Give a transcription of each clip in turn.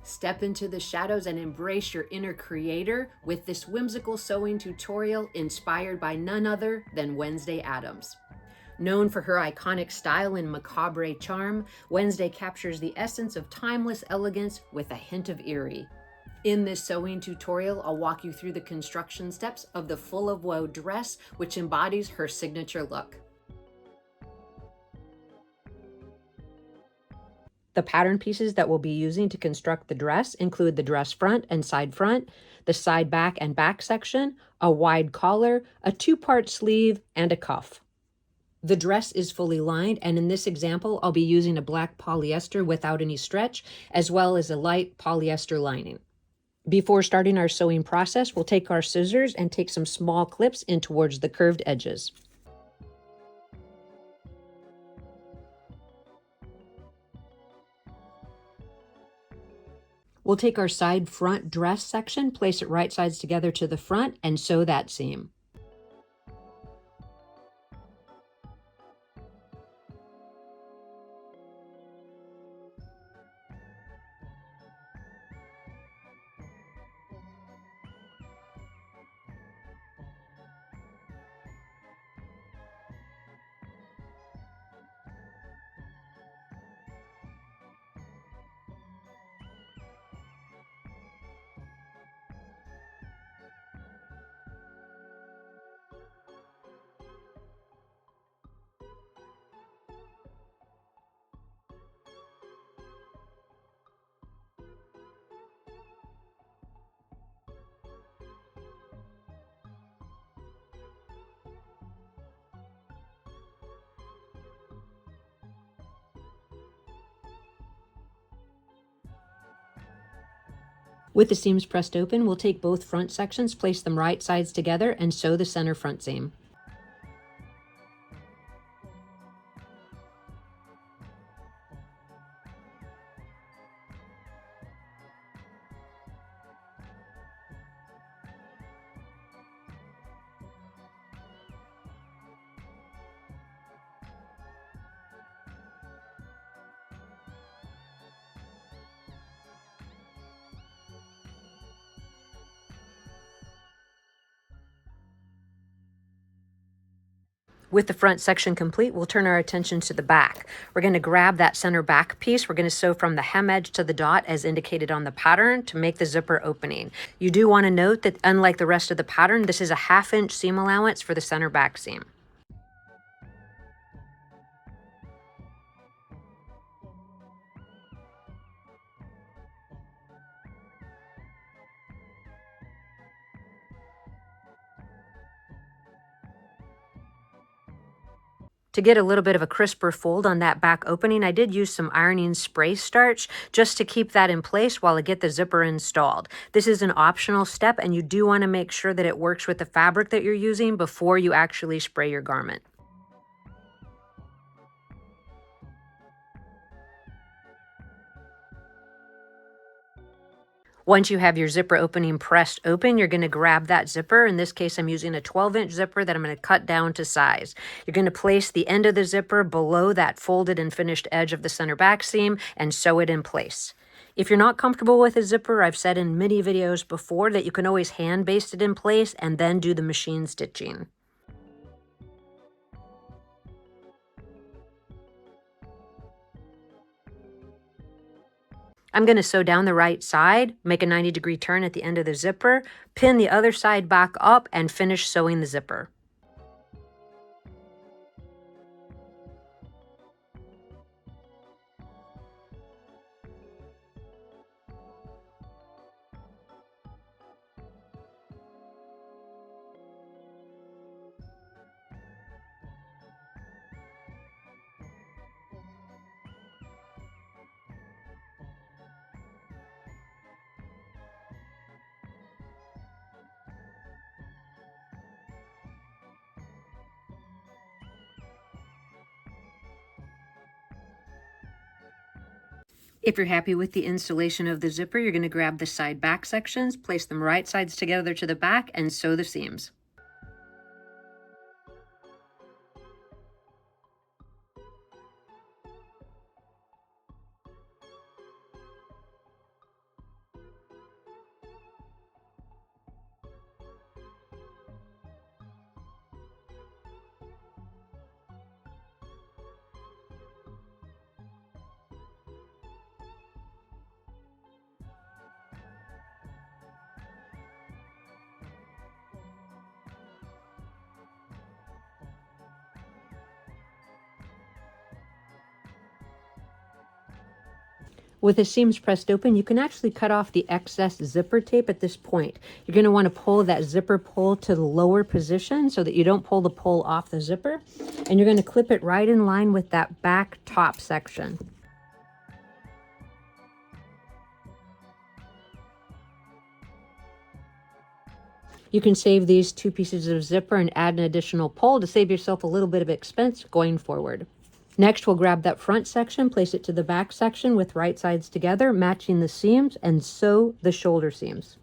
Step into the shadows and embrace your inner creator with this whimsical sewing tutorial inspired by none other than Wednesday Addams. Known for her iconic style and macabre charm, Wednesday captures the essence of timeless elegance with a hint of eerie. In this sewing tutorial, I'll walk you through the construction steps of the full of woe dress, which embodies her signature look. The pattern pieces that we'll be using to construct the dress include the dress front and side front, the side back and back section, a wide collar, a two-part sleeve, and a cuff. The dress is fully lined, and in this example, I'll be using a black polyester without any stretch, as well as a light polyester lining. Before starting our sewing process, we'll take our scissors and take some small clips in towards the curved edges. We'll take our side front dress section, place it right sides together to the front, and sew that seam. With the seams pressed open, we'll take both front sections, place them right sides together, and sew the center front seam. With the front section complete, we'll turn our attention to the back. We're going to grab that center back piece. We're going to sew from the hem edge to the dot as indicated on the pattern to make the zipper opening. You do want to note that unlike the rest of the pattern, this is a 1/2 inch seam allowance for the center back seam. To get a little bit of a crisper fold on that back opening, I did use some ironing spray starch just to keep that in place while I get the zipper installed. This is an optional step, and you do want to make sure that it works with the fabric that you're using before you actually spray your garment. Once you have your zipper opening pressed open, you're going to grab that zipper. In this case, I'm using a 12-inch zipper that I'm going to cut down to size. You're going to place the end of the zipper below that folded and finished edge of the center back seam and sew it in place. If you're not comfortable with a zipper, I've said in many videos before that you can always hand baste it in place and then do the machine stitching. I'm going to sew down the right side, make a 90-degree turn at the end of the zipper, pin the other side back up, and finish sewing the zipper. If you're happy with the installation of the zipper, you're going to grab the side back sections, place them right sides together to the back, and sew the seams. With the seams pressed open, you can actually cut off the excess zipper tape at this point. You're going to want to pull that zipper pull to the lower position so that you don't pull the pull off the zipper. And you're going to clip it right in line with that back top section. You can save these 2 pieces of zipper and add an additional pull to save yourself a little bit of expense going forward. Next, we'll grab that front section, place it to the back section with right sides together, matching the seams, and sew the shoulder seams.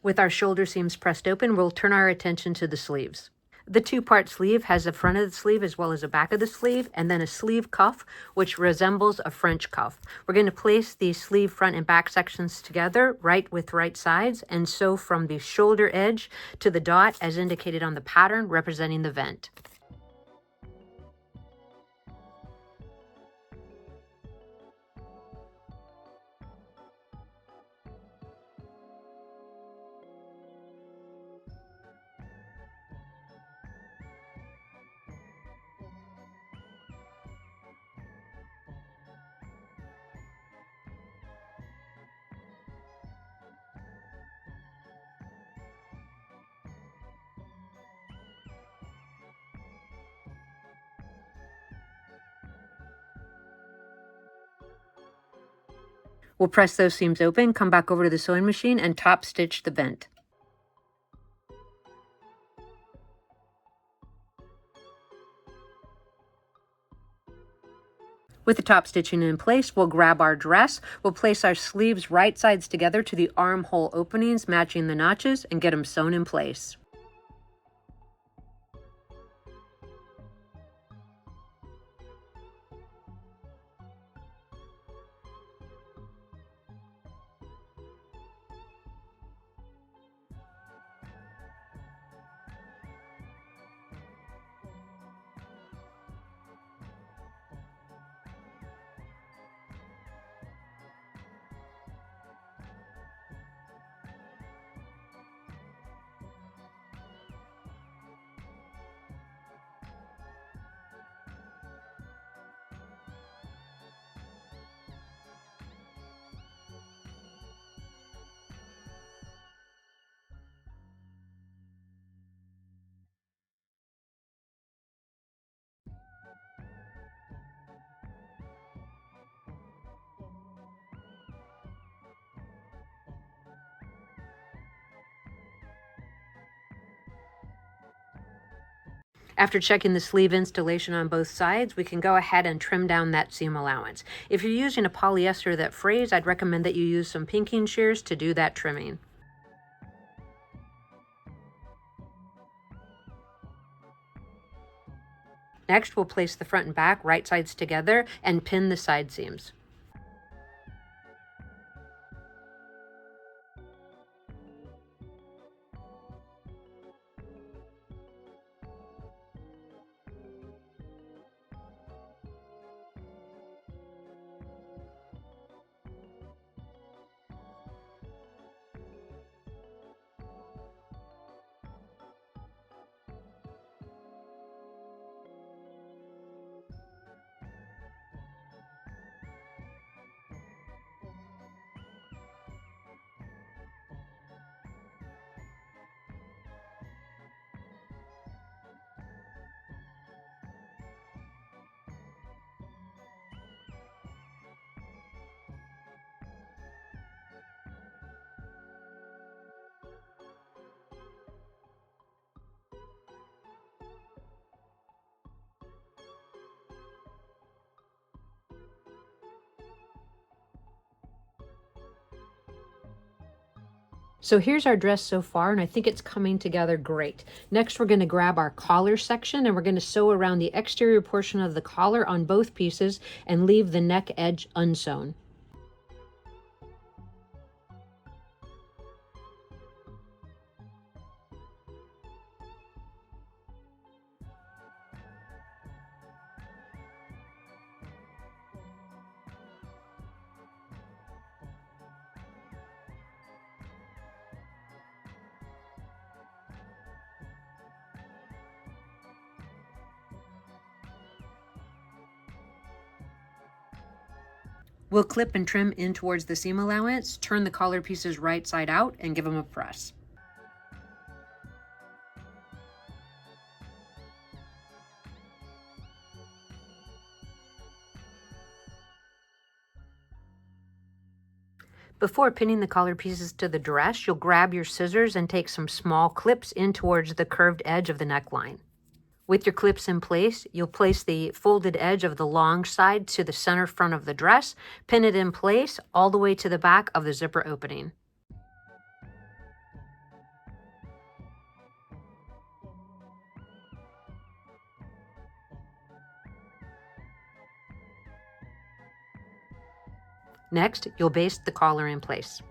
With our shoulder seams pressed open, we'll turn our attention to the sleeves. The 2-part sleeve has the front of the sleeve as well as the back of the sleeve, and then a sleeve cuff, which resembles a French cuff. We're going to place the sleeve front and back sections together, right with right sides, and sew from the shoulder edge to the dot as indicated on the pattern representing the vent. We'll press those seams open, come back over to the sewing machine, and top stitch the vent. With the top stitching in place, we'll grab our dress. We'll place our sleeves right sides together to the armhole openings, matching the notches, and get them sewn in place. After checking the sleeve installation on both sides, we can go ahead and trim down that seam allowance. If you're using a polyester that frays, I'd recommend that you use some pinking shears to do that trimming. Next, we'll place the front and back right sides together and pin the side seams. So here's our dress so far, and I think it's coming together great. Next, we're going to grab our collar section and we're going to sew around the exterior portion of the collar on both pieces and leave the neck edge unsewn. We'll clip and trim in towards the seam allowance, turn the collar pieces right side out, and give them a press. Before pinning the collar pieces to the dress, you'll grab your scissors and take some small clips in towards the curved edge of the neckline. With your clips in place, you'll place the folded edge of the long side to the center front of the dress, pin it in place all the way to the back of the zipper opening. Next, you'll baste the collar in place.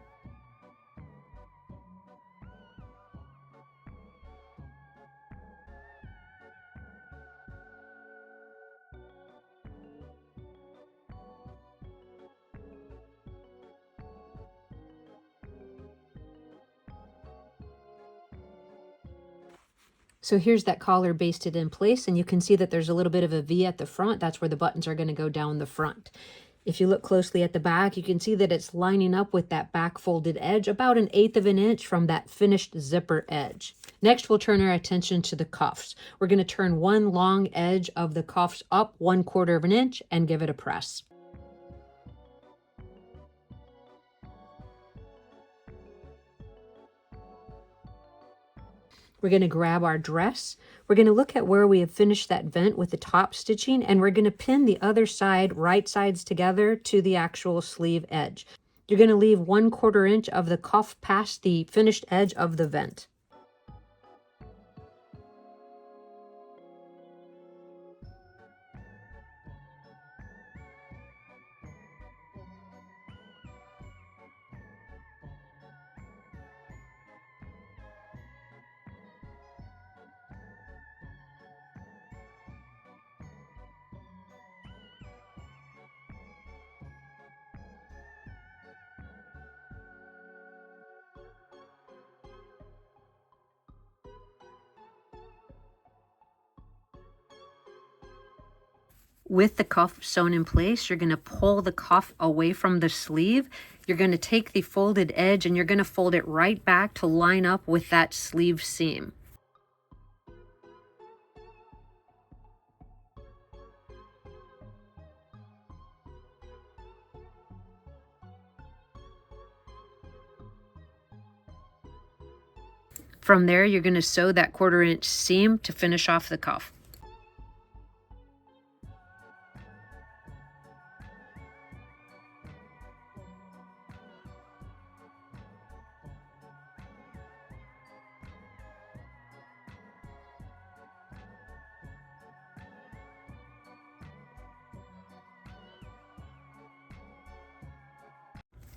So here's that collar basted in place, and you can see that there's a little bit of a V at the front. That's where the buttons are going to go down the front. If you look closely at the back, you can see that it's lining up with that back folded edge about 1/8 of an inch from that finished zipper edge. Next, we'll turn our attention to the cuffs. We're going to turn one long edge of the cuffs up 1/4 of an inch and give it a press. We're going to grab our dress. We're going to look at where we have finished that vent with the top stitching, and we're going to pin the other side, right sides together to the actual sleeve edge. You're going to leave 1/4 inch of the cuff past the finished edge of the vent. With the cuff sewn in place, you're going to pull the cuff away from the sleeve. You're going to take the folded edge and you're going to fold it right back to line up with that sleeve seam. From there, you're going to sew that 1/4 inch seam to finish off the cuff.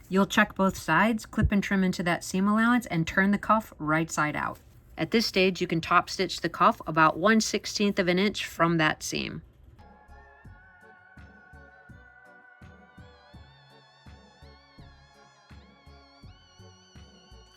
You'll check both sides, clip and trim into that seam allowance, and turn the cuff right side out. At this stage, you can top stitch the cuff about 1/16 of an inch from that seam.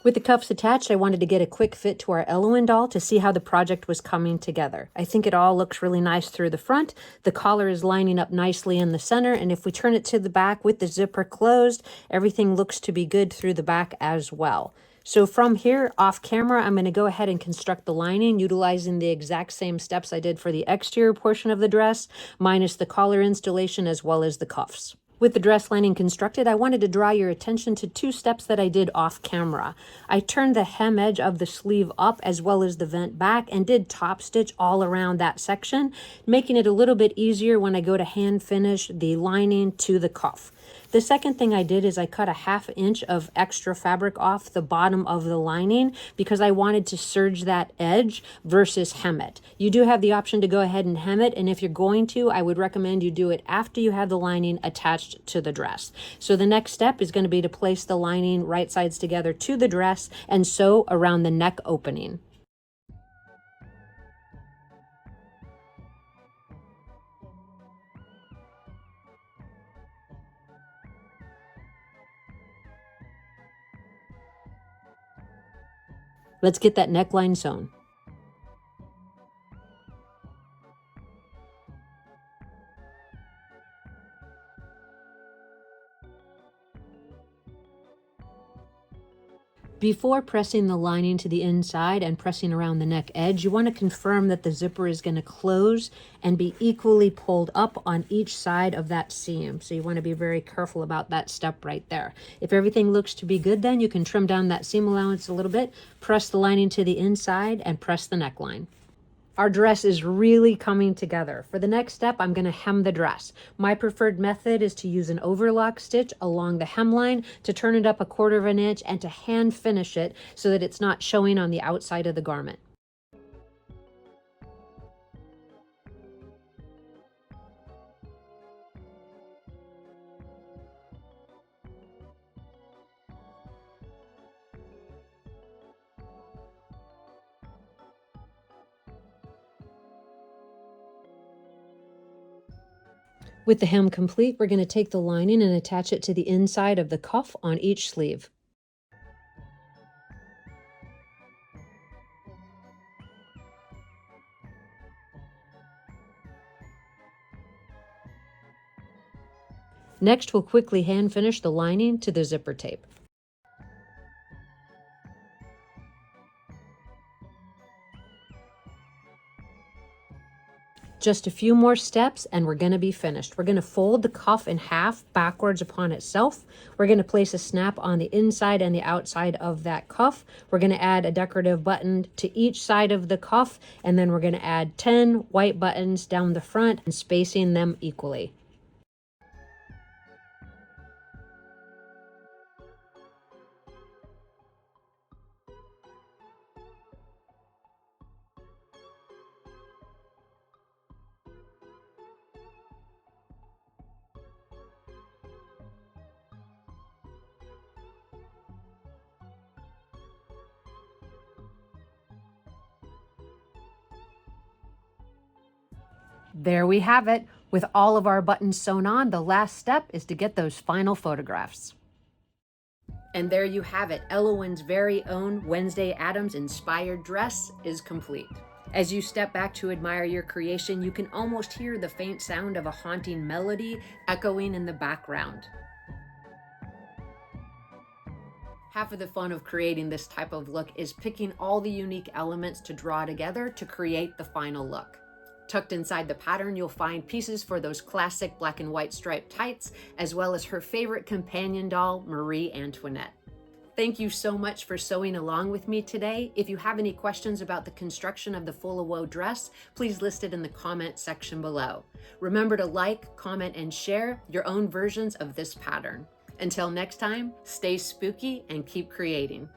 With the cuffs attached, I wanted to get a quick fit to our Ellowyne doll to see how the project was coming together. I think it all looks really nice through the front. The collar is lining up nicely in the center, and if we turn it to the back with the zipper closed, everything looks to be good through the back as well. So from here, off camera, I'm going to go ahead and construct the lining utilizing the exact same steps I did for the exterior portion of the dress, minus the collar installation as well as the cuffs. With the dress lining constructed, I wanted to draw your attention to 2 steps that I did off camera. I turned the hem edge of the sleeve up as well as the vent back and did top stitch all around that section, making it a little bit easier when I go to hand finish the lining to the cuff. The second thing I did is I cut a 1/2 inch of extra fabric off the bottom of the lining because I wanted to serge that edge versus hem it. You do have the option to go ahead and hem it, and if you're going to, I would recommend you do it after you have the lining attached to the dress. So the next step is going to be to place the lining right sides together to the dress and sew around the neck opening. Let's get that neckline sewn. Before pressing the lining to the inside and pressing around the neck edge, you want to confirm that the zipper is going to close and be equally pulled up on each side of that seam. So you want to be very careful about that step right there. If everything looks to be good, then you can trim down that seam allowance a little bit, press the lining to the inside, and press the neckline. Our dress is really coming together. For the next step, I'm going to hem the dress. My preferred method is to use an overlock stitch along the hemline to turn it up 1/4 inch and to hand finish it so that it's not showing on the outside of the garment. With the hem complete, we're going to take the lining and attach it to the inside of the cuff on each sleeve. Next, we'll quickly hand finish the lining to the zipper tape. Just a few more steps and we're going to be finished. We're going to fold the cuff in half backwards upon itself. We're going to place a snap on the inside and the outside of that cuff. We're going to add a decorative button to each side of the cuff, and then we're going to add 10 white buttons down the front and spacing them equally. There we have it. With all of our buttons sewn on, the last step is to get those final photographs. And there you have it. Ellowyne's very own Wednesday Addams inspired dress is complete. As you step back to admire your creation, you can almost hear the faint sound of a haunting melody echoing in the background. Half of the fun of creating this type of look is picking all the unique elements to draw together to create the final look. Tucked inside the pattern, you'll find pieces for those classic black and white striped tights, as well as her favorite companion doll, Marie Antoinette. Thank you so much for sewing along with me today. If you have any questions about the construction of the Full of Woe dress, please list it in the comment section below. Remember to like, comment, and share your own versions of this pattern. Until next time, stay spooky and keep creating.